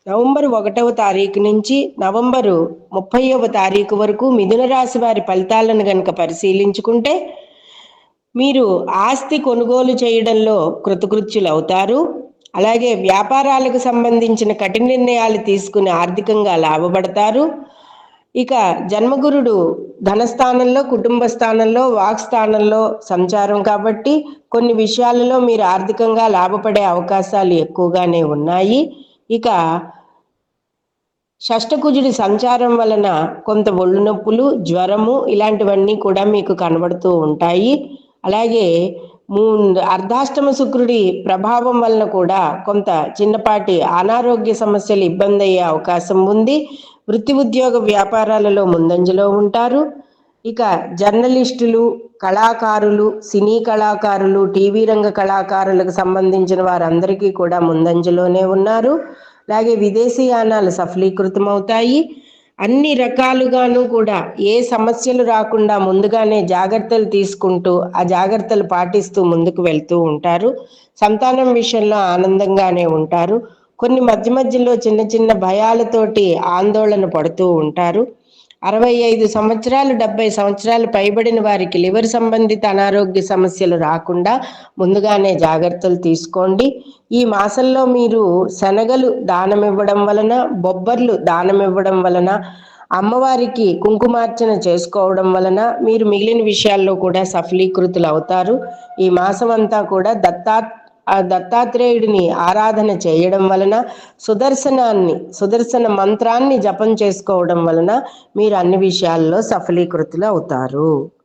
November 1వ తారీఖు నుంచి నవంబరు 30వ తారీఖు వరకు మిథున రాశి వారి ఫలితాలను గనుక పరిశీలించుకుంటే, మీరు ఆస్తి కొనుగోలు చేయడంలో కృతకృత్యులవుతారు. అలాగే వ్యాపారాలకు సంబంధించిన కఠిన నిర్ణయాలు తీసుకుని ఆర్థికంగా లాభపడతారు. ఇక జన్మగురుడు ధనస్థానంలో, కుటుంబ స్థానంలో, వాక్ స్థానంలో సంచారం కాబట్టి కొన్ని విషయాలలో మీరు ఆర్థికంగా లాభపడే అవకాశాలు ఎక్కువగానే ఉన్నాయి. ఇక షష్టకుజుడి సంచారం వలన కొంత ఒళ్ళు నొప్పులు, జ్వరము ఇలాంటివన్నీ కూడా మీకు కనబడుతూ ఉంటాయి. అలాగే అర్ధాష్టమ శుక్రుడి ప్రభావం వలన కూడా కొంత చిన్నపాటి అనారోగ్య సమస్యలు ఇబ్బంది అయ్యే అవకాశం ఉంది. వృత్తి ఉద్యోగ వ్యాపారాలలో ముందంజలో ఉంటారు. ఇక జర్నలిస్టులు, కళాకారులు, సినీ కళాకారులు, టీవీ రంగ కళాకారులకు సంబంధించిన వారందరికీ కూడా ముందంజలోనే ఉన్నారు. అలాగే విదేశీయానాలు సఫలీకృతమవుతాయి. అన్ని రకాలుగాను కూడా ఏ సమస్యలు రాకుండా ముందుగానే జాగ్రత్తలు తీసుకుంటూ ఆ జాగ్రత్తలు పాటిస్తూ ముందుకు వెళ్తూ ఉంటారు. సంతానం విషయంలో ఆనందంగానే ఉంటారు. కొన్ని మధ్య మధ్యలో చిన్న చిన్న భయాలతోటి ఆందోళన పడుతూ ఉంటారు. 65 సంవత్సరాలు 70 సంవత్సరాలు పైబడిన వారికి లివర్ సంబంధిత అనారోగ్య సమస్యలు రాకుండా ముందుగానే జాగ్రత్తలు తీసుకోండి. ఈ మాసంలో మీరు శనగలు దానం ఇవ్వడం వలన, బొబ్బర్లు దానం ఇవ్వడం వలన, అమ్మవారికి కుంకుమార్చన చేసుకోవడం వలన మీరు మిగిలిన విషయాల్లో కూడా సఫలీకృతులు అవుతారు. ఈ మాసం అంతా కూడా దత్తాత్రేయుడిని ఆరాధన చేయడం వలన, సుదర్శన మంత్రాన్ని జపం చేసుకోవడం వలన మీరు అన్ని విషయాల్లో సఫలీకృతులు అవుతారు.